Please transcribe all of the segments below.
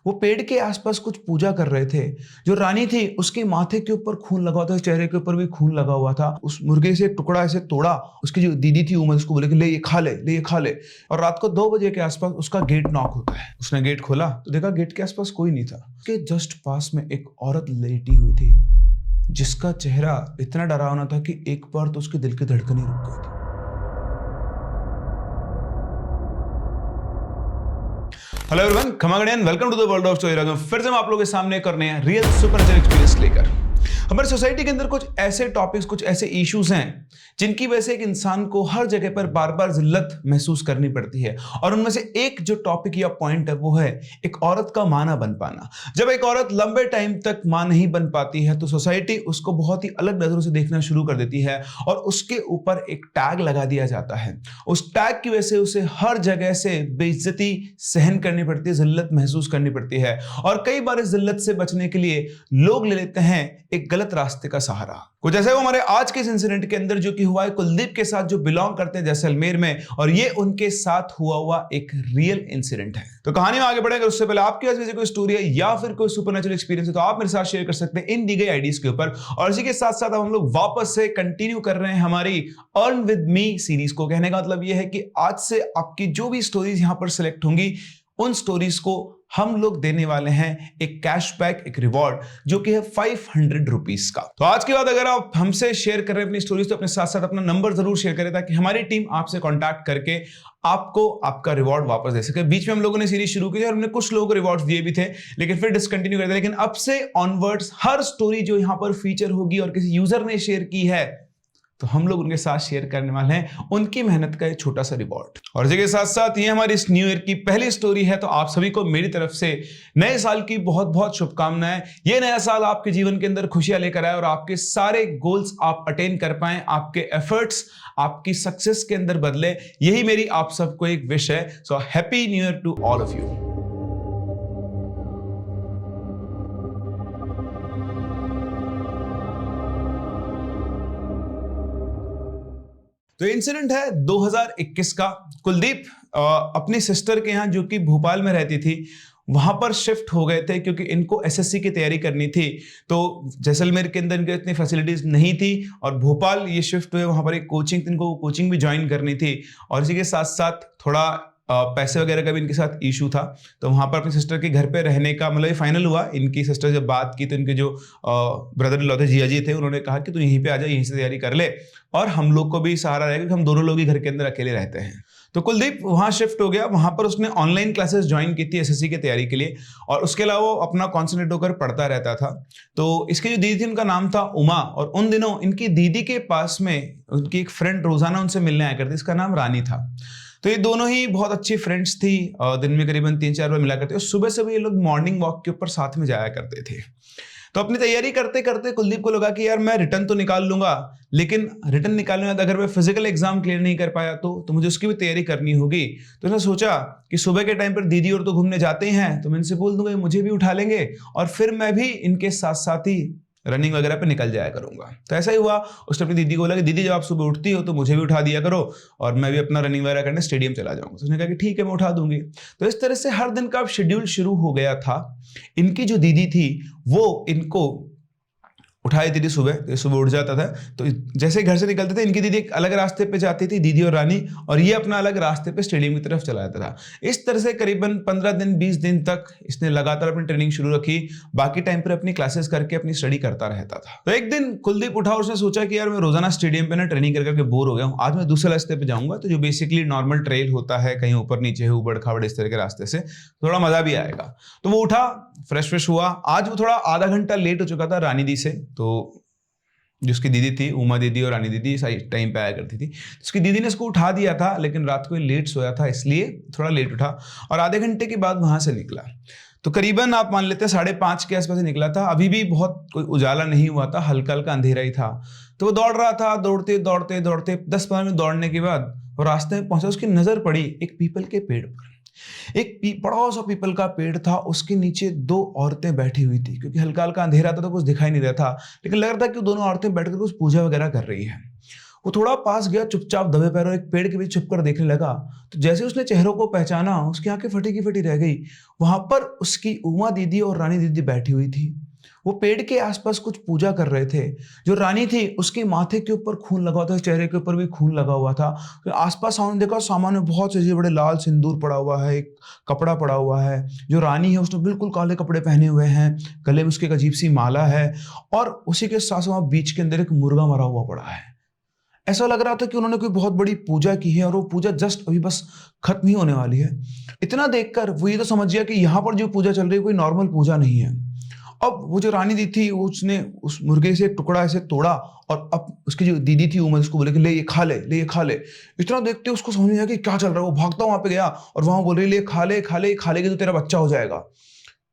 वो पेड़ के आसपास कुछ पूजा कर रहे थे। जो रानी थी उसके माथे के ऊपर खून लगा हुआ था, चेहरे के ऊपर भी खून लगा हुआ था। उस मुर्गे से एक टुकड़ा ऐसे तोड़ा, उसकी जो दीदी थी उमर उसको बोले कि ले ये खा ले, ले ये खा ले। और रात को 2 बजे के आसपास उसका गेट नॉक होता है। उसने गेट खोला तो देखा गेट के आसपास कोई नहीं था। उसके जस्ट पास में एक औरत लेटी हुई थी जिसका चेहरा इतना डरावना था कि एक बार तो उसके दिल की धड़कनें रुक गई थी। हेलो एवरीवन, खमागणियन, welcome to the world of story. फिर से हम आप लोगों के सामने करने हैं रियल सुपरनेचुरल एक्सपीरियंस लेकर। हमारी सोसाइटी के अंदर कुछ ऐसे टॉपिक्स, कुछ ऐसे इश्यूज हैं जिनकी वजह से एक इंसान को हर जगह पर बार बार जिल्लत महसूस करनी पड़ती है। और उनमें से एक जो टॉपिक या पॉइंट है वो है एक औरत का मां ना बन पाना। जब एक औरत लंबे टाइम तक मां नहीं बन पाती है तो सोसाइटी उसको बहुत ही अलग नजरों से देखना शुरू कर देती है और उसके ऊपर एक टैग लगा दिया जाता है। उस टैग की वजह से उसे हर जगह से बेइज्जती सहन करनी पड़ती है, जिल्लत महसूस करनी पड़ती है। और कई बार इस जिल्लत से बचने के लिए लोग ले लेते हैं एक गलत रास्ते का सहारा। कुछ ऐसे वो हमारे आज के इस इंसिडेंट के अंदर जो कि हुआ है कुलदीप के साथ, जो बिलोंग करते हैं जैसलमेर में, और ये उनके साथ हुआ एक रियल इंसिडेंट है। तो कहानी में आगे बढ़ेंगे उससे पहले आपके पास कोई स्टोरी है या फिर कोई सुपरनेचुरल एक्सपीरियंस है तो आप मेरे साथ शेयर कर सकते हैं इन दी गई आईडीज के ऊपर। और इसी के साथ साथ हम लोग वापस से कंटिन्यू कर रहे हैं हमारी अर्न विद मी सीरीज को। कहने का मतलब यह है कि आज से आपकी जो भी स्टोरीज यहां पर सिलेक्ट होंगी उन स्टोरीज को हम लोग देने वाले हैं एक कैशबैक, एक रिवॉर्ड जो कि है 500 रुपीज का। तो आज के बाद अगर आप हमसे शेयर कर रहे हैं अपनी स्टोरीज तो अपने साथ साथ अपना नंबर जरूर शेयर करें ताकि हमारी टीम आपसे कांटेक्ट करके आपको आपका रिवॉर्ड वापस दे सके। बीच में हम लोगों ने सीरीज शुरू की और हमने कुछ लोगों को रिवॉर्ड्स दिए भी थे लेकिन फिर डिसकंटिन्यू कर दिया। लेकिन अब से ऑनवर्ड्स हर स्टोरी जो यहां पर फीचर होगी और किसी यूजर ने शेयर की है तो हम लोग उनके साथ शेयर करने वाले हैं उनकी मेहनत का एक छोटा सा रिवॉर्ड। और इसी के साथ साथ ये हमारी इस न्यू ईयर की पहली स्टोरी है। तो आप सभी को मेरी तरफ से नए साल की बहुत बहुत शुभकामनाएं। ये नया साल आपके जीवन के अंदर खुशियां लेकर आए और आपके सारे गोल्स आप अटेन कर पाए, आपके एफर्ट्स आपकी सक्सेस के अंदर बदले, यही मेरी आप सबको एक विश है। So happy new year to all of you. तो इंसिडेंट है 2021 का। कुलदीप अपनी सिस्टर के यहाँ जो कि भोपाल में रहती थी वहां पर शिफ्ट हो गए थे क्योंकि इनको एसएससी की तैयारी करनी थी। तो जैसलमेर के अंदर इनके इतनी फैसिलिटीज नहीं थी और भोपाल ये शिफ्ट हुए, वहां पर एक कोचिंग, इनको कोचिंग भी ज्वाइन करनी थी। और इसी के साथ साथ थोड़ा पैसे वगैरह का भी इनके साथ इशू था। तो वहां पर अपनी सिस्टर के घर पे रहने का मतलब ये फाइनल हुआ। इनकी सिस्टर जब बात की तो इनके जो ब्रदर इन लॉ थे, जिया जी थे, उन्होंने कहा कि तू यहीं पे आ जा, यहीं से तैयारी कर ले और हम लोग को भी सहारा रहेगा कि हम दोनों लोग ही घर के अंदर अकेले रहते हैं। तो कुलदीप वहां शिफ्ट हो गया। वहां पर उसने ऑनलाइन क्लासेस ज्वाइन की थी एसएससी की तैयारी के लिए और उसके अलावा वो अपना कॉन्सेंट्रेट होकर पढ़ता रहता था। तो इसकी जो दीदी थी उनका नाम था उमा और उन दिनों इनकी दीदी के पास में उनकी एक फ्रेंड रोजाना उनसे मिलने आया करती, इसका नाम रानी था। तो ये दोनों ही बहुत अच्छी फ्रेंड्स थी, दिन में करीबन 3-4 बार मिला करते और सुबह सुबह ये लोग मॉर्निंग वॉक के ऊपर साथ में जाया करते थे। तो अपनी तैयारी करते करते कुलदीप को लगा कि यार मैं रिटर्न तो निकाल लूंगा, लेकिन रिटर्न निकालने के बाद अगर मैं फिजिकल एग्जाम क्लियर नहीं कर पाया तो मुझे उसकी भी तैयारी करनी होगी। तो उसने सोचा कि सुबह के टाइम पर दीदी और तो घूमने जाते हैं तो मैं इनसे बोल दूंगा मुझे भी उठा लेंगे और फिर मैं भी इनके साथ साथ ही रनिंग वगैरह पे निकल जाया करूंगा। तो ऐसा ही हुआ। उसने अपनी दीदी को बोला कि दीदी जब आप सुबह उठती हो तो मुझे भी उठा दिया करो और मैं भी अपना रनिंग वगैरह करने स्टेडियम चला जाऊंगा। तो उसने कहा कि ठीक है मैं उठा दूंगी। तो इस तरह से हर दिन का शेड्यूल शुरू हो गया था। इनकी जो दीदी थी वो इनको उठाई दीदी सुबह उठ जाता था। तो जैसे घर से निकलते थे इनकी दीदी एक अलग रास्ते पे जाती थी, दीदी और रानी, और ये अपना अलग रास्ते पे स्टेडियम की तरफ चला जाता था। इस तरह से करीबन 15 दिन 20 दिन तक इसने लगातार अपनी ट्रेनिंग शुरू रखी। बाकी टाइम पर अपनी क्लासेस करके अपनी स्टडी करता रहता था। तो एक दिन कुलदीप उठा और उसने सोचा कि यार मैं रोजाना स्टेडियम पे ना ट्रेनिंग करके बोर हो गया हूँ, आज मैं दूसरे रास्ते पे जाऊंगा। तो जो बेसिकली नॉर्मल ट्रेल होता है, कहीं ऊपर नीचे उबड़ खाबड़ इस तरह के रास्ते से थोड़ा मजा भी आएगा। तो वो उठा, फ्रेश हुआ। आज वो थोड़ा आधा घंटा लेट हो चुका था रानी दी से। तो जिसकी दीदी थी, उमा दीदी और रानी दीदी सही टाइम पे आया करती थी, उसकी दीदी ने उसको उठा दिया था लेकिन रात को लेट सोया था इसलिए थोड़ा लेट उठा और आधे घंटे के बाद वहां से निकला। तो करीबन आप मान लेते हैं 5:30 के आसपास ही निकला था। अभी भी बहुत कोई उजाला नहीं हुआ था, हल्का हल्का अंधेरा ही था। तो वो दौड़ रहा था, दौड़ते 10-15 मिनट दौड़ने के बाद वो रास्ते में पहुंचा। उसकी नजर पड़ी एक पीपल के पेड़ पर। एक बड़ा सा पीपल का पेड़ था, उसके नीचे 2 औरतें बैठी हुई थी। क्योंकि हल्का हल्का अंधेरा था तो कुछ दिखाई नहीं रहा था लेकिन लग रहा था कि दोनों औरतें बैठकर कुछ पूजा वगैरह कर रही है। वो थोड़ा पास गया, चुपचाप दबे पैरों एक पेड़ के बीच छुपकर देखने लगा। तो जैसे उसने चेहरों को पहचाना, उसकी आंखें फटी की फटी रह गई। वहां पर उसकी उमा दीदी और रानी दीदी बैठी हुई थी। वो पेड़ के आसपास कुछ पूजा कर रहे थे। जो रानी थी उसके माथे के ऊपर खून लगा हुआ था, चेहरे के ऊपर भी खून लगा हुआ था। तो आसपास सामने देखा, सामान में बहुत से बड़े लाल सिंदूर पड़ा हुआ है, एक कपड़ा पड़ा हुआ है। जो रानी है उसने बिल्कुल काले कपड़े पहने हुए हैं, गले में उसकी एक अजीब सी माला है, और उसी के साथ साथ बीच के अंदर एक मुर्गा मरा हुआ पड़ा है। ऐसा लग रहा था कि उन्होंने कोई बहुत बड़ी पूजा की है और वो पूजा जस्ट अभी बस खत्म ही होने वाली है। इतना देखकर वो ये तो समझ गया कि यहाँ पर जो पूजा चल रही है कोई नॉर्मल पूजा नहीं है। अब वो जो रानी दी थी उसने उस मुर्गे से एक टुकड़ा ऐसे तोड़ा, और अब उसकी जो दीदी थी उमर, उसको बोले कि ले ये खा ले, ले ये खा ले। इतना देखते उसको समझ नहीं आया कि क्या चल रहा है। वो भागता वहां पे गया और वहां बोल रही, ले खा ले, खा ले, खा लेगी तो तेरा बच्चा हो जाएगा।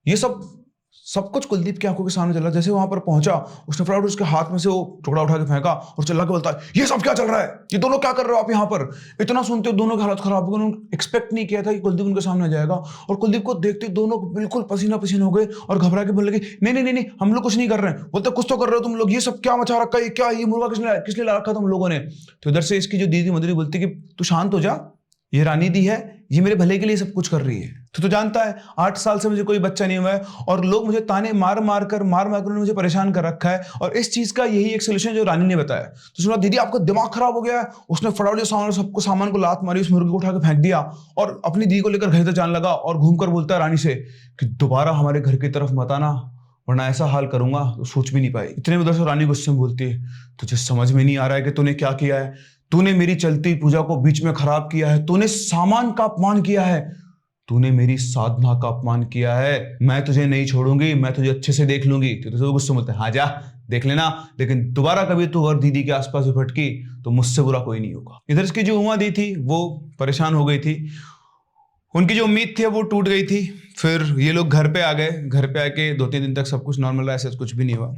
ये सब कुछ कुलदीप की आंखों के सामने चला। जैसे वहां पर पहुंचा, उसने फटाफट उसके हाथ में से वो टुकड़ा उठा के फेंका और चिल्ला के बोलता है, ये सब क्या चल रहा है, ये दोनों क्या कर रहे हो आप यहाँ पर। इतना सुनते दोनों की हालत खराब हो गई। उन्होंने एक्सपेक्ट नहीं किया था कि कुलदीप उनके सामने आ जाएगा, और कुलदीप को देखते दोनों बिल्कुल पसीना पसीना हो गए और घबरा के बोलने लगे, नहीं नहीं नहीं नहीं, हम लोग कुछ नहीं कर रहे हैं। बोलते कुछ तो कर रहे हो तुम लोग, ये सब क्या मचा रखा है, क्या ये मुर्गा किसने ला रखा तुम लोगों ने। तो इधर से इसकी जो दीदी मधुरी बोलती कि तू शांत हो जा, ये रानी दी है, ये मेरे भले के लिए सब कुछ कर रही है। तो जानता है 8 साल से मुझे कोई बच्चा नहीं हुआ है, और लोग मुझे ताने मार मार कर उन्होंने मुझे परेशान कर रखा है, और इस चीज का यही एक सोल्यूशन जो रानी ने बताया। तो सुना, दीदी आपका दिमाग खराब हो गया है। उसने फटाफट जो सबको सामान को लात मारी, उस मुर्गे को उठा के फेंक दिया और अपनी दीदी को लेकर घर तक जाने लगा, और घूमकर बोलता है रानी से कि दोबारा हमारे घर की तरफ मत आना, वरना ऐसा हाल करूंगा तो सोच भी नहीं पाई। इतने उधर से रानी गुस्से में बोलती है, तुझे समझ में नहीं आ रहा है कि तूने क्या किया है। तूने मेरी चलती पूजा को बीच में खराब किया है, तूने सामान का अपमान किया है, तूने मेरी साधना का अपमान किया है। मैं तुझे नहीं छोड़ूंगी, मैं तुझे अच्छे से देख लूंगी। तो गुस्से में बोलते, हाँ जा देख लेना, लेकिन दोबारा कभी तू और दीदी के आसपास भटकी तो मुझसे बुरा कोई नहीं होगा। इधर इसकी जो उमा दी थी वो परेशान हो गई थी, उनकी जो उम्मीद थी वो टूट गई थी। फिर ये लोग घर पे आ गए। घर पे आके 2-3 दिन तक सब कुछ नॉर्मल रहा, ऐसा कुछ भी नहीं हुआ।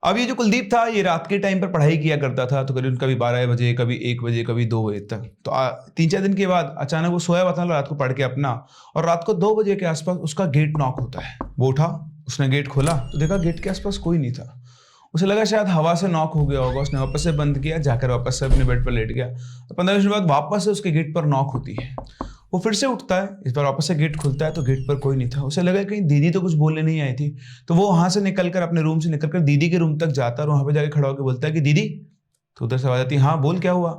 अब ये जो कुलदीप था ये रात के टाइम पर पढ़ाई किया करता था, तो करीब कभी 12 बजे, कभी 1 बजे, कभी 2 बजे तक। तो 3-4 दिन के बाद अचानक वो सोया हुआ था रात को पढ़ के अपना, और रात को 2 बजे के आसपास उसका गेट नॉक होता है। वो उठा, उसने गेट खोला तो देखा गेट के आसपास कोई नहीं था। उसे लगा शायद हवा से नॉक हो गया होगा। उसने वापस से बंद किया, जाकर वापस से अपने बेड पर लेट गया। तो 15 मिनट बाद वापस से उसके गेट पर नॉक होती है। वो फिर से उठता है, इस बार वापस से गेट खुलता है तो गेट पर कोई नहीं था। उसे लगा कहीं दीदी तो कुछ बोलने नहीं आई थी। तो वो वहां से निकलकर, अपने रूम से निकलकर दीदी के रूम तक जाता है और वहां पे जाके खड़ा होकर बोलता है कि दीदी। तो उधर से आवाज आती है, हाँ बोल क्या हुआ।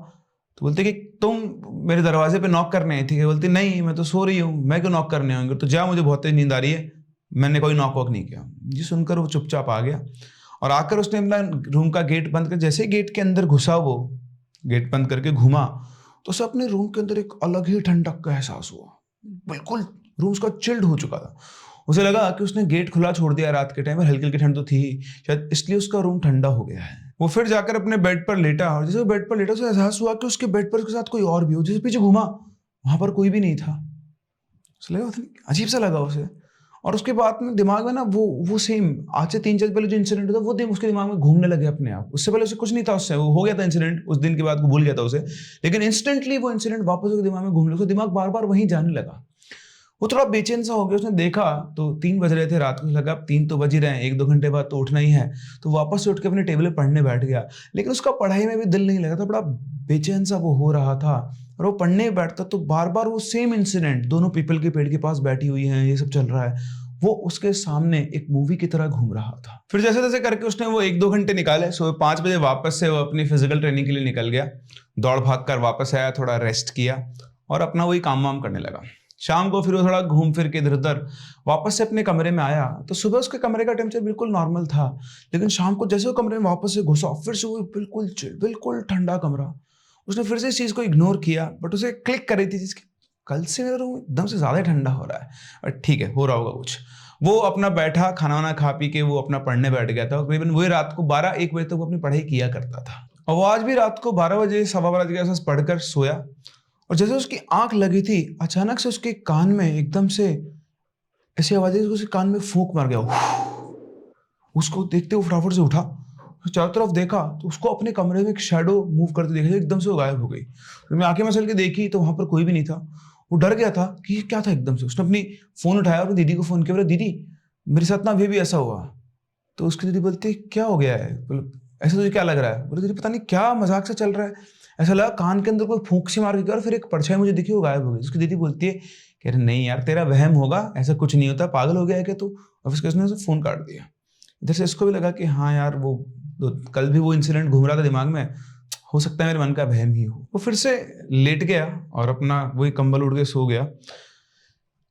तो बोलते कि तुम मेरे दरवाजे पे नॉक करने आई थी। बोलती नहीं, मैं तो सो रही हूँ, मैं क्यों नॉक करने आऊंगी, तो जा, मुझे बहुत तेज नींद आ रही है, मैंने कोई नॉक वॉक नहीं किया। जी सुनकर वो चुपचाप आ गया और आकर उसने अपना रूम का गेट बंद कर, जैसे गेट के अंदर घुसा, वो गेट बंद करके घूमा तो उसे अपने रूम के अंदर एक अलग ही ठंडक का एहसास हुआ। बिल्कुल रूम उसका चिल्ड हो चुका था। उसे लगा कि उसने गेट खुला छोड़ दिया रात के टाइम, और हल्की हल्की ठंड तो थी ही, शायद इसलिए उसका रूम ठंडा हो गया है। वो फिर जाकर अपने बेड पर लेटा, और जैसे वो बेड पर लेटा उसे एहसास हुआ कि उसके बेड पर उसके साथ कोई और भी हो। जैसे पीछे घूमा, वहां पर कोई भी नहीं था। उसे लगा, अजीब सा लगा उसे। और उसके बाद में दिमाग में ना वो सेम आज से 3-4 पहले जो इंसिडेंट था वो उसके दिमाग में घूमने लगे अपने आप। उससे पहले उसे कुछ नहीं था, उससे वो हो गया था इंसिडेंट, उस दिन के बाद वो भूल गया था उसे, लेकिन इंस्टेंटली वो इंसिडेंट वापस उसके दिमाग में घूमने लगा। दिमाग बार बार वहीं जाने लगा। वो थोड़ा बेचैन सा हो गया। उसने देखा तो 3 बज रहे थे रात को। लगा अब 3 तो बज ही रहे हैं, 1-2 घंटे बाद तो उठना ही है। तो वापस से उठ के अपने टेबल पे पढ़ने बैठ गया, लेकिन उसका पढ़ाई में भी दिल नहीं लगा था। बड़ा बेचैन सा वो हो रहा था, और वो पढ़ने बैठता तो बार बार वो सेम इंसिडेंट, दोनों पीपल के पेड़ के पास बैठी हुई हैं, ये सब चल रहा है, वो उसके सामने एक मूवी की तरह घूम रहा था। फिर जैसे तैसे करके उसने वो 1-2 घंटे निकाले। सुबह 5 बजे वापस से वो अपनी फिजिकल ट्रेनिंग के लिए निकल गया। दौड़ भाग कर वापस आया, थोड़ा रेस्ट किया और अपना वही काम वाम करने लगा। शाम को फिर वो थोड़ा घूम फिर के इधर उधर वापस से अपने कमरे में आया। तो सुबह उसके कमरे का टेम्परेचर बिल्कुल नॉर्मल था, लेकिन शाम को जैसे वो कमरे में वापस से घुसा, फिर से वो बिल्कुल चिल, बिल्कुल ठंडा कमरा। उसने फिर से इस चीज को इग्नोर किया, बट उसे क्लिक कर रही थी चीज की, कल से मेरा रूम एकदम से ज्यादा ठंडा हो रहा है, बट ठीक है, हो रहा होगा कुछ। वो अपना बैठा, खाना वाना खा पी के वो अपना पढ़ने बैठ गया था। करीबन वही रात को 12-1 बजे तक वो अपनी पढ़ाई किया करता था, और वो आज भी रात को 12 बजे, 12:15 के आसपास पढ़कर सोया। और जैसे उसकी आंख लगी थी, अचानक से उसके कान में एकदम से ऐसी आवाज आई, उसके कान में फूंक मार गया। उसको देखते हुए फटाफट से उठा, चारों तरफ देखा तो उसको अपने कमरे में एक शैडो मूव करते देखा। एकदम से वो गायब हो गई। तो मैं आंखें मसल के देखी तो वहां पर कोई भी नहीं था। वो डर गया था कि क्या था। एकदम से उसने अपनी फोन उठाया और दीदी को फोन किया, बोला दीदी मेरे साथ ना अभी भी ऐसा हुआ। तो उसकी दीदी बोलती क्या हो गया है, ऐसा तुझे क्या लग रहा है? बोले तुझे पता नहीं क्या मजाक से चल रहा है, ऐसा लगा कान के अंदर कोई फूंक सी मार के गया और फिर एक परछाई मुझे दिखी, वो गायब हो गई। उसकी दीदी बोलती है कह रहे नहीं यार तेरा वहम होगा, ऐसा कुछ नहीं होता, पागल हो गया है क्या तू? और फिर उसने उसे फोन काट दिया। इधर से इसको भी लगा कि हाँ यार वो कल भी वो इंसिडेंट घूम रहा था दिमाग में, हो सकता है मेरे मन का वहम ही हो। वो फिर से लेट गया और अपना वही कंबल उड़ के सो गया,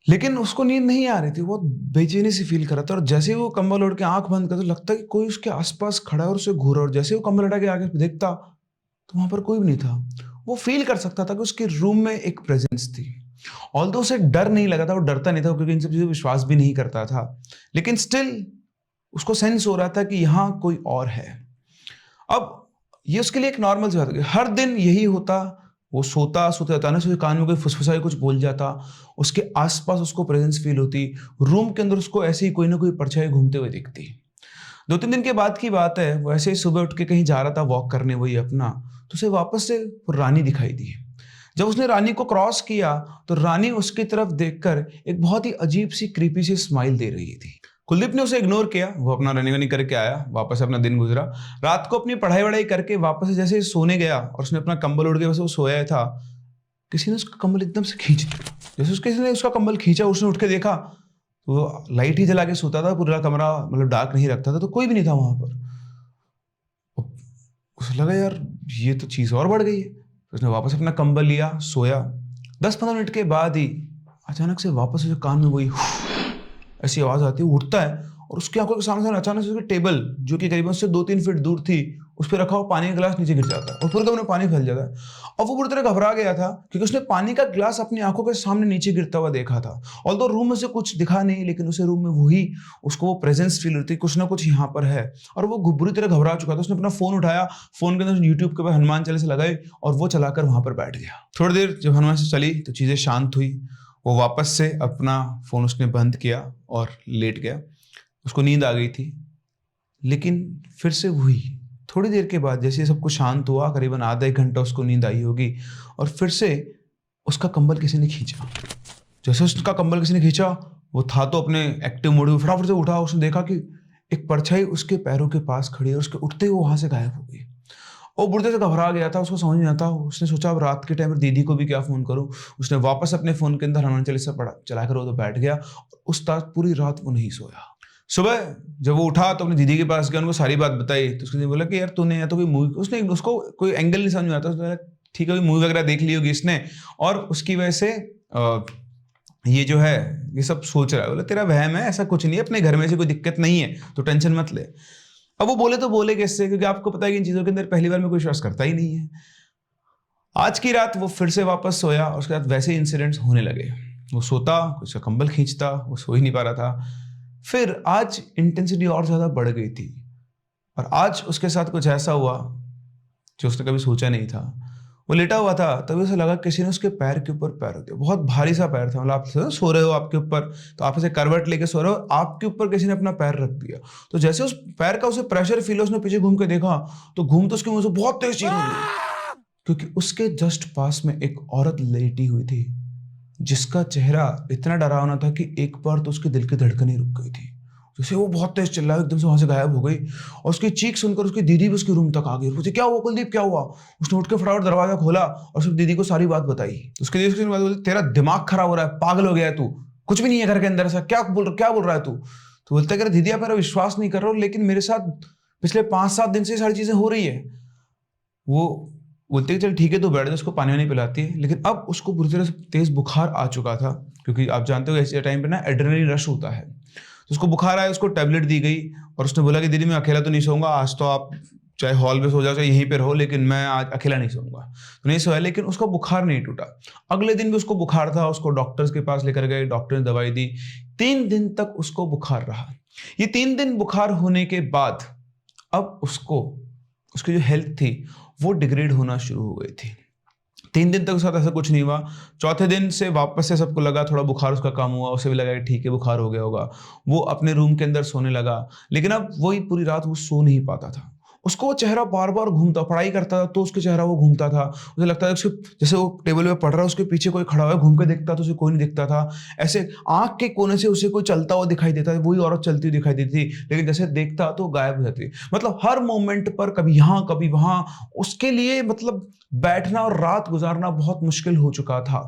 लेकिन उसको नींद नहीं आ रही थी, वो बेचैनी सी फील कर रहा था। और जैसे ही वो कंबल ओढ़ के आंख बंद करता तो लगता कि कोई उसके आसपास खड़ा है और उसे घूर, और जैसे वो कंबल हटा के आगे देखता तो वहां पर कोई भी नहीं था। वो फील कर सकता था कि उसके रूम में एक प्रेजेंस थी। ऑल्दो उसे डर नहीं लगा था, वो डरता नहीं था क्योंकि इन सब चीजों पर विश्वास भी नहीं करता था, लेकिन स्टिल उसको सेंस हो रहा था कि यहाँ कोई और है। अब ये उसके लिए एक नॉर्मल सी बात हो गई। हर दिन यही होता, वो सोता सोते अचानक से कान में कोई फुसफुसाई कुछ बोल जाता, उसके आसपास उसको प्रेजेंस फील होती, रूम के अंदर उसको ऐसे ही कोई ना कोई परछाई घूमते हुए दिखती। 2-3 दिन के बाद की बात है, वो ऐसे ही सुबह उठ के कहीं जा रहा था वॉक करने वही अपना, तो उसे वापस से रानी दिखाई दी। जब उसने रानी को क्रॉस किया तो रानी उसकी तरफ देखकर एक बहुत ही अजीब सी क्रीपी सी स्माइल दे रही थी। कुलदीप ने उसे इग्नोर किया, वो अपना रनिंग वनिंग करके आया, वापस अपना दिन गुजरा। रात को अपनी पढ़ाई वढ़ाई करके वापस से जैसे सोने गया और उसने अपना कंबल उड़ के वैसे वो सोया था, किसी ने उसका कंबल एकदम से खींच लिया। जैसे किसी ने उसका कंबल खींचा, उसने उठ के देखा तो वो लाइट ही जला के सोता था, पूरा कमरा मतलब डार्क नहीं रखता था, तो कोई भी नहीं था वहां पर। उसे लगा यार ये तो चीज और बढ़ गई है। उसने वापस अपना कंबल लिया, सोया। 10-15 मिनट के बाद ही अचानक से वापस उसे कान में वही ऐसी आवाज आती है, उठता है और उसकी आंखों के सामने अचानक से उसकी टेबल जो कि करीबन उससे 2-3 फीट दूर थी, उस पर रखा हुआ पानी का गिलास नीचे गिर जाता है और पूरे कमरे में पानी फैल जाता है। और वो पूरी तरह घबरा गया था क्योंकि उसने पानी का गिलास अपनी आंखों के सामने नीचे गिरता हुआ देखा था। ऑल्दो रूम में से कुछ दिखा नहीं, लेकिन उसे रूम में वही उसको वो प्रेजेंस फील होती, कुछ ना कुछ यहाँ पर है। और वो बुरी तरह घबरा चुका था। उसने अपना फोन उठाया, फोन के अंदर यूट्यूब के ऊपर हनुमान चालीसा लगाई और वो चलाकर वहां पर बैठ गया। थोड़ी देर जब हनुमान से चली तो चीजें शांत हुई। वो वापस से अपना फोन उसने बंद किया और लेट गया। उसको नींद आ गई थी, लेकिन फिर से वही थोड़ी देर के बाद जैसे सब कुछ शांत हुआ, करीबन आधा एक घंटा उसको नींद आई होगी, और फिर से उसका कंबल किसी ने खींचा। जैसे उसका कंबल किसी ने खींचा, वो था तो अपने एक्टिव मोड में, फटाफट से उठा। उसने देखा कि एक परछाई उसके पैरों के पास खड़ी है और उसके उठते ही वो वहां से गायब हो गई। वो बुढ़े से घबरा गया था, उसको समझ नहीं आता। उसने सोचा अब रात के टाइम पर दीदी को भी क्या फोन करूं। उसने वापस अपने फोन के अंदर हनुमान चालीसा पढ़ा, चलाकर वो तो बैठ गया। उस रात पूरी रात वो नहीं सोया। सुबह जब वो उठा तो अपनी दीदी के पास गया, उनको सारी बात बताई। तो उसने बोला कि यार तूने या तो कोई मूवी, उसने उसको कोई एंगल नहीं समझ में आता। उसने ठीक है मूवी वगैरह देख ली होगी इसने, और उसकी वजह से ये जो है ये सब सोच रहा है। बोला तेरा वहम है, ऐसा कुछ नहीं है, अपने घर में से कोई दिक्कत नहीं है, तो टेंशन मत ले। अब वो बोले तो बोले कैसे, क्योंकि आपको पता है कि इन चीजों के अंदर पहली बार में कोई विश्वास करता ही नहीं है। आज की रात वो फिर से वापस सोया और उसके बाद वैसे इंसिडेंट्स होने लगे। वो सोता, उसका कंबल खींचता, वो सो ही नहीं पा रहा था। फिर आज इंटेंसिटी और ज्यादा बढ़ गई थी, और आज उसके साथ कुछ ऐसा हुआ जो उसने कभी सोचा नहीं था। वो लेटा हुआ था, तभी उसे लगा किसी ने उसके पैर के ऊपर पैर रख दिया। बहुत भारी सा पैर था, मतलब आप सो रहे हो आपके ऊपर, तो आप ऐसे करवट लेके सो रहे हो, आपके ऊपर किसी ने अपना पैर रख दिया। तो जैसे उस पैर का उसे प्रेशर फील हो, उसने पीछे घूम के देखा तो घूम तो उसके मुंह से बहुत तेज चीख निकली, क्योंकि उसके जस्ट पास में एक औरत लेटी हुई थी जिसका चेहरा इतना डरावना था कि एक बार तो उसके दिल की धड़कनें रुक गई थी। जैसे वो बहुत तेज चिल्लाया, एकदम से वहां से गायब हो गई, और उसकी चीख सुनकर उसकी दीदी भी उसके रूम तक आ गई। पूछे क्या हुआ कुलदीप, क्या हुआ? उसने उठ के फटाफट दरवाजा खोला और उसकी दीदी को सारी बात बताई। उसकी दीदी उसकी बात बोली, तेरा दिमाग खराब हो रहा है, पागल हो गया है तू, कुछ भी नहीं है घर के अंदर, ऐसा क्या बोल रहा है तू? तो बोलता है दीदी आप मेरा विश्वास नहीं कर रहा हो, लेकिन मेरे साथ पिछले 5-7 दिन से सारी चीजें हो रही है। वो बोलते चल ठीक है तो बैठ जा, उसको पानी वानी पिलाती है। लेकिन अब उसको पूरी तरह से तेज बुखार आ चुका था, क्योंकि आप जानते हो ऐसे टाइम पे ना एड्रेनलिन रश होता है। तो उसको बुखार आया, उसको टैबलेट दी गई और उसने बोला कि दीदी मैं अकेला तो नहीं सोऊंगा आज, तो आप चाहे हॉल में सो जाओ चाहे यहीं पे रहो, लेकिन मैं आज अकेला नहीं सोऊंगा। तो नहीं सोया, लेकिन उसका बुखार नहीं टूटा। अगले दिन भी उसको बुखार था, उसको डॉक्टर्स के पास लेकर गए, डॉक्टर ने दवाई दी। 3 दिन तक उसको बुखार रहा। ये 3 दिन बुखार होने के बाद अब उसको उसकी जो हेल्थ थी वो डिग्रेड होना शुरू हो गई थी। 3 दिन तक उसके साथ ऐसा कुछ नहीं हुआ। चौथे दिन से वापस से सबको लगा थोड़ा बुखार उसका कम हुआ, उसे भी लगा कि ठीक है बुखार हो गया होगा। वो अपने रूम के अंदर सोने लगा, लेकिन अब वही पूरी रात वो सो नहीं पाता था। उसको वो चेहरा बार बार घूमता, पढ़ाई करता था तो उसका चेहरा वो घूमता था, उसे लगता था जैसे वो टेबल पे पढ़ रहा है उसके पीछे कोई खड़ा हुआ है, घूम के देखता तो उसे कोई नहीं दिखता था। ऐसे आंख के कोने से उसे कोई चलता हुआ दिखाई देता, वही औरत चलती हुई दिखाई देती थी, लेकिन जैसे देखता तो गायब हो जाती। मतलब हर मोमेंट पर कभी यहाँ कभी वहां, उसके लिए मतलब बैठना और रात गुजारना बहुत मुश्किल हो चुका था।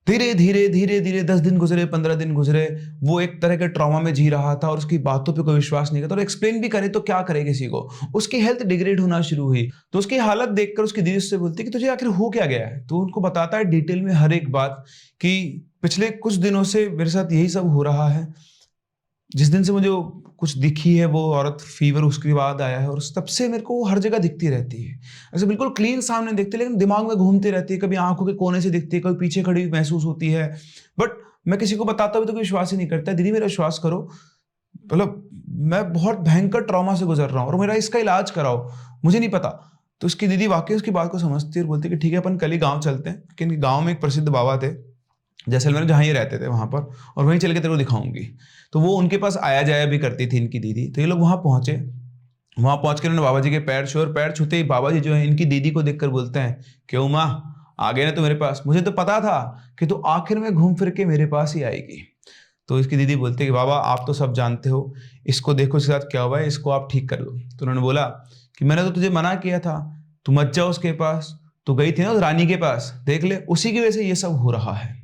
धीरे धीरे धीरे धीरे 10 दिन गुजरे, 15 दिन गुजरे, वो एक तरह के ट्रॉमा में जी रहा था और उसकी बातों पे कोई विश्वास नहीं करता, और एक्सप्लेन भी करे तो क्या करे किसी को। उसकी हेल्थ डिग्रेड होना शुरू हुई, तो उसकी हालत देखकर उसकी दीदी उससे बोलती कि तुझे आखिर हो क्या गया है। तो उनको बताता है डिटेल में हर एक बात कि पिछले कुछ दिनों से मेरे साथ यही सब हो रहा है। जिस दिन से मुझे कुछ दिखी है वो औरत, फीवर उसके बाद आया है, और तब से मेरे को वो हर जगह दिखती रहती है। ऐसे बिल्कुल क्लीन सामने दिखती है, लेकिन दिमाग में घूमती रहती है, कभी आंखों के कोने से दिखती है, कभी पीछे खड़ी हुई महसूस होती है। बट मैं किसी को बताता हूँ तो कोई विश्वास ही नहीं करता। दीदी मेरा विश्वास करो, मतलब मैं बहुत भयंकर ट्रॉमा से गुजर रहा हूँ और मेरा इसका इलाज कराओ, मुझे नहीं पता। तो उसकी दीदी वाकई उसकी बात को समझती है और बोलती है कि ठीक है अपन कल ही गाँव चलते हैं, क्योंकि गाँव में एक प्रसिद्ध बाबा थे जैसलमेर में, जहाँ ये रहते थे वहां पर, और वहीं चल के तेरे को दिखाऊंगी। तो वो उनके पास आया जाया भी करती थी इनकी दीदी। तो ये लोग वहां पहुंचे, वहां पहुंच कर उन्होंने बाबा जी के पैर छुए, और पैर छूते ही बाबा जी जो है इनकी दीदी को देखकर बोलते हैं, क्यों माँ आ गए ना तो मेरे पास, मुझे तो पता था कि तू आखिर में घूम फिर के मेरे पास ही आएगी। तो इसकी दीदी बोलती है कि बाबा आप तो सब जानते हो, इसको देखो इसके साथ क्या हुआ है, इसको आप ठीक कर लो। तो उन्होंने बोला कि मैंने तो तुझे मना किया था, तू मत जा उसके पास, तू गई थी ना उस रानी के पास, देख ले उसी की वजह से ये सब हो रहा है।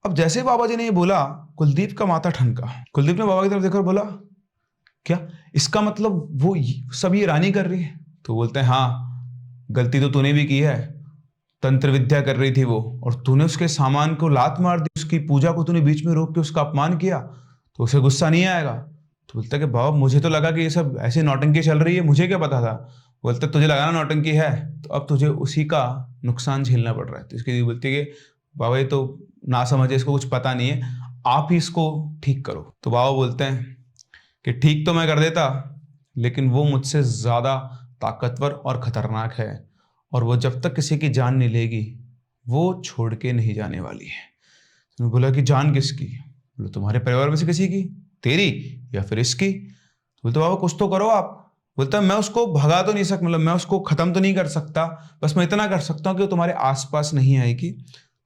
अब जैसे बाबा जी ने ये बोला, कुलदीप का माथा ठनका। कुलदीप ने बाबा की तरफ देखकर बोला, क्या इसका मतलब वो सब ये रानी कर रही है? तो बोलते हैं हाँ, गलती तो तूने भी की है, तंत्र विद्या कर रही थी वो, और तूने उसके सामान को लात मार दी, उसकी पूजा को तूने बीच में रोक के उसका अपमान किया, तो उसे गुस्सा नहीं आएगा? तो बोलता है कि बाबा मुझे तो लगा कि ये सब ऐसे नौटंकी चल रही है, मुझे क्या पता था। बोलते तुझे लगा ना नौटंकी है, तो अब तुझे उसी का नुकसान झेलना पड़ रहा है। तो इसकी दीदी बोलती है कि बाबा ये तो ना समझे, इसको कुछ पता नहीं है, आप ही इसको ठीक करो। तो बाबा बोलते हैं कि ठीक तो मैं कर देता, लेकिन वो मुझसे ज्यादा ताकतवर और खतरनाक है, और वो जब तक किसी की जान नहीं लेगी वो छोड़ के नहीं जाने वाली है। तो बोला कि जान किसकी? बोले तुम्हारे परिवार में से किसी की, तेरी या फिर इसकी? तो बोलते बाबा कुछ तो करो आप। बोलता मैं उसको भगा तो नहीं सकता, मतलब मैं उसको खत्म तो नहीं कर सकता, बस मैं इतना कर सकता हूँ कि वो तुम्हारे आसपास नहीं आएगी।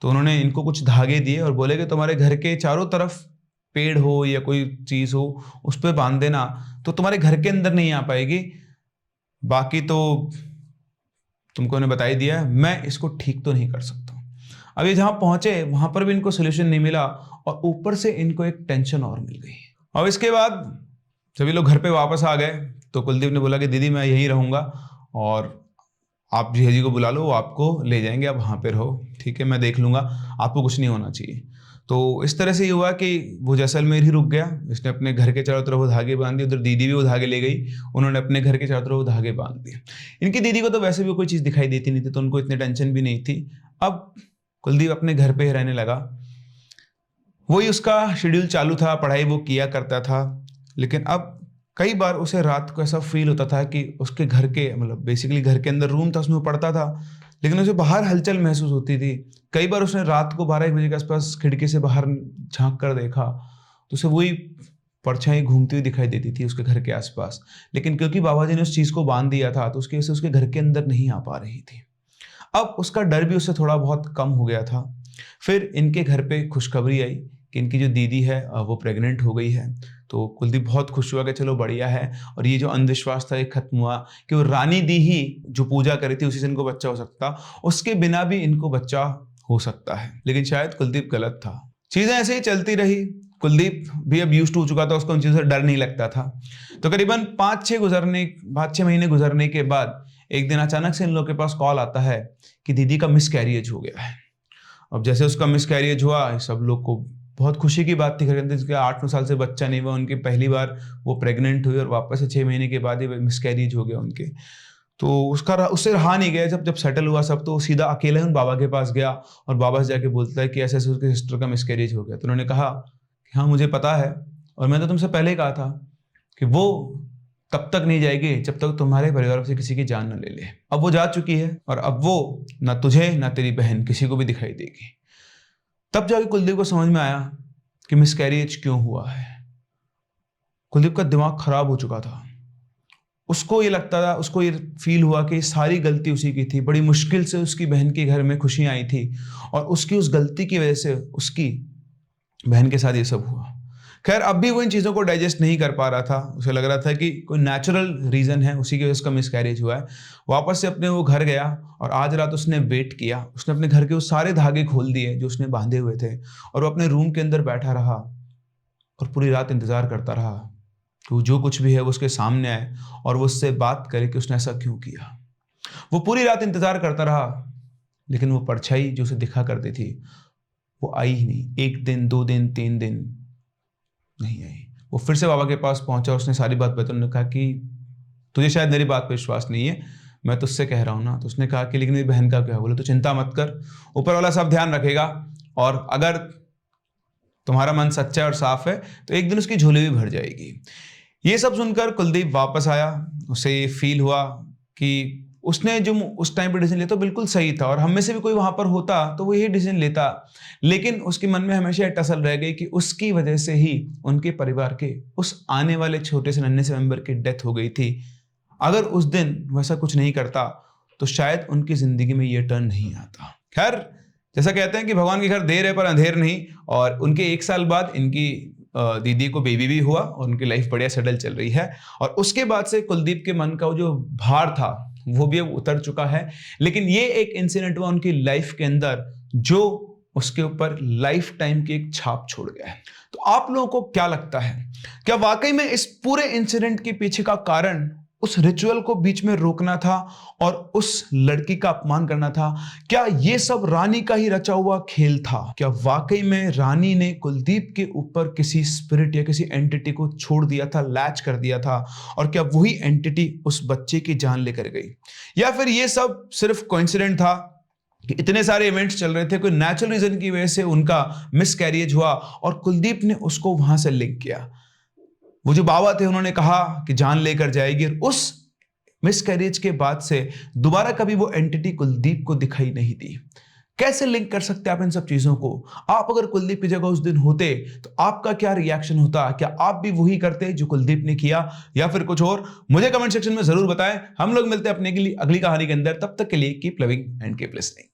तो उन्होंने इनको कुछ धागे दिए और बोले कि तुम्हारे घर के चारों तरफ पेड़ हो या कोई चीज हो उस पर बांध देना, तो तुम्हारे घर के अंदर नहीं आ पाएगी, बाकी तो तुमको उन्हें बता ही दिया है, मैं इसको ठीक तो नहीं कर सकता। अब ये जहां पहुंचे वहां पर भी इनको सोल्यूशन नहीं मिला, और ऊपर से इनको एक टेंशन और मिल गई। अब इसके बाद सभी लोग घर पे वापस आ गए, तो कुलदीप ने बोला कि दीदी मैं यहीं रहूंगा, और आप जीजा जी को बुला लो, वो आपको ले जाएंगे, आप वहां पे रहो, ठीक है, मैं देख लूंगा, आपको कुछ नहीं होना चाहिए। तो इस तरह से ये हुआ कि वो जैसलमेर ही रुक गया। इसने अपने घर के चारों तरफ वो धागे बांध दिए, उधर दीदी भी वो धागे ले गई, उन्होंने अपने घर के चारों तरफ वो धागे बांध दिए। इनकी दीदी को तो वैसे भी कोई चीज़ दिखाई देती नहीं थी, तो उनको इतनी टेंशन भी नहीं थी। अब कुलदीप अपने घर पे ही रहने लगा, वही उसका शेड्यूल चालू था, पढ़ाई वो किया करता था। लेकिन अब कई बार उसे रात को ऐसा फील होता था कि उसके घर के, मतलब बेसिकली घर के अंदर रूम था उसमें वो पढ़ता था, लेकिन उसे बाहर हलचल महसूस होती थी। कई बार उसने रात को 12-1 बजे के आसपास खिड़की से बाहर झांक कर देखा, तो उसे वही परछाई घूमती हुई दिखाई देती थी उसके घर के आसपास। लेकिन क्योंकि बाबा जी ने उस चीज को बांध दिया था, तो उसकी वजह से उसके घर के अंदर नहीं आ पा रही थी। अब उसका डर भी उससे थोड़ा बहुत कम हो गया था। फिर इनके घर पे खुशखबरी आई कि इनकी जो दीदी है वो प्रेग्नेंट हो गई है। तो कुलदीप बहुत खुश हुआ कि चलो बढ़िया है, और ये जो अंधविश्वास था ये खत्म हुआ कि वो रानी दी ही जो पूजा करी थी उसी से इनको बच्चा हो सकता, उसके बिना भी इनको बच्चा हो सकता है। लेकिन शायद कुलदीप गलत था। चीजें ऐसे ही चलती रही, कुलदीप भी अब यूज्ड हो चुका था, उसको उन चीजों से डर नहीं लगता था। तो करीबन 5-6 महीने गुजरने के बाद एक दिन अचानक से इन लोगों के पास कॉल आता है कि दीदी का मिसकैरियज हो गया है। अब जैसे उसका मिसकैरियज हुआ, सब लोग को बहुत खुशी की बात थी, घर के अंदर 8-9 साल से बच्चा नहीं हुआ, उनकी पहली बार वो प्रेग्नेंट हुई, और वापस से 6 महीने के बाद ही मिसकैरियज हो गया उनके। तो उससे रहा नहीं गया, जब सेटल हुआ सब, तो सीधा अकेले उन बाबा के पास गया, और बाबा से जाके बोलता है कि ऐसे ऐसे उसके सिस्टर का मिसकैरेज हो गया। तो उन्होंने कहा कि हाँ मुझे पता है, और मैंने तो तुमसे पहले ही कहा था कि वो तब तक नहीं जाएगी जब तक तुम्हारे परिवार से किसी की जान न ले ले। अब वो जा चुकी है, और अब वो ना तुझे ना तेरी बहन किसी को भी दिखाई देगी। तब जाके कुलदीप को समझ में आया कि मिसकैरेज क्यों हुआ है। कुलदीप का दिमाग खराब हो चुका था, उसको ये लगता था, उसको ये फील हुआ कि सारी गलती उसी की थी, बड़ी मुश्किल से उसकी बहन के घर में खुशियां आई थी और उसकी उस गलती की वजह से उसकी बहन के साथ ये सब हुआ। खैर अब भी वो इन चीज़ों को डाइजेस्ट नहीं कर पा रहा था, उसे लग रहा था कि कोई नेचुरल रीज़न है, उसी की वजह से उसका मिसकैरेज हुआ है। वापस से अपने वो घर गया और आज रात उसने वेट किया, उसने अपने घर के वो सारे धागे खोल दिए जो उसने बांधे हुए थे और वो अपने रूम के अंदर बैठा रहा और पूरी रात इंतज़ार करता रहा कि वो जो कुछ भी है वो उसके सामने आए और वो उससे बात करे कि उसने ऐसा क्यों किया। वो पूरी रात इंतज़ार करता रहा, लेकिन वो परछाई जो उसे दिखा करती थी वो आई ही नहीं। 1 दिन, 2 दिन, 3 दिन नहीं आई। वो फिर से बाबा के पास पहुंचा, उसने सारी बात बताई। उन्होंने कहा कि तुझे शायद मेरी बात पर विश्वास नहीं है, मैं तुझसे कह रहा हूँ ना। तो उसने कहा कि लेकिन मेरी बहन का क्या? बोले तो चिंता मत कर, ऊपर वाला सब ध्यान रखेगा और अगर तुम्हारा मन सच्चा और साफ है तो एक दिन उसकी झोली भी भर जाएगी। ये सब सुनकर कुलदीप वापस आया। उसे ये फील हुआ कि उसने जो उस टाइम पे डिसीजन लिया तो बिल्कुल सही था और हम में से भी कोई वहां पर होता तो वो यही डिसीजन लेता। लेकिन उसके मन में हमेशा ये टसल रह गई कि उसकी वजह से ही उनके परिवार के उस आने वाले छोटे से नन्हे से मेंबर की डेथ हो गई थी। अगर उस दिन वैसा कुछ नहीं करता तो शायद उनकी जिंदगी में ये टर्न नहीं आता। खैर जैसा कहते हैं कि भगवान के घर देर है पर अंधेर नहीं, और उनके 1 साल बाद इनकी दीदी को बेबी भी हुआ और उनकी लाइफ बढ़िया सेटल चल रही है। और उसके बाद से कुलदीप के मन का वो जो भार था वो भी अब उतर चुका है। लेकिन ये एक इंसिडेंट हुआ उनकी लाइफ के अंदर जो उसके ऊपर लाइफ टाइम की एक छाप छोड़ गया है। तो आप लोगों को क्या लगता है, क्या वाकई में इस पूरे इंसिडेंट के पीछे का कारण उस रिचुअल को बीच में रोकना था और उस लड़की का अपमान करना था? क्या ये सब रानी का ही रचा हुआ खेल था? क्या वाकई में रानी ने कुलदीप के ऊपर किसी स्पिरिट या किसी एंटिटी को छोड़ दिया था, लैच कर दिया था, और क्या वही एंटिटी उस बच्चे की जान लेकर गई? या फिर ये सब सिर्फ कोइंसिडेंट था कि इतने सारे इवेंट्स चल रहे थे, कोई नेचुरल रीजन की वजह से उनका मिसकैरियज हुआ और कुलदीप ने उसको वहां से लिंक किया? वो जो बाबा थे उन्होंने कहा कि जान लेकर जाएगी, और उस मिसकैरेज के बाद से दोबारा कभी वो एंटिटी कुलदीप को दिखाई नहीं दी। कैसे लिंक कर सकते आप इन सब चीजों को? आप अगर कुलदीप की जगह उस दिन होते तो आपका क्या रिएक्शन होता? क्या आप भी वही करते जो कुलदीप ने किया या फिर कुछ और? मुझे कमेंट सेक्शन में जरूर बताएं। हम लोग मिलते हैं अपने के लिए अगली कहानी के अंदर। तब तक के लिए keep loving and keep listening.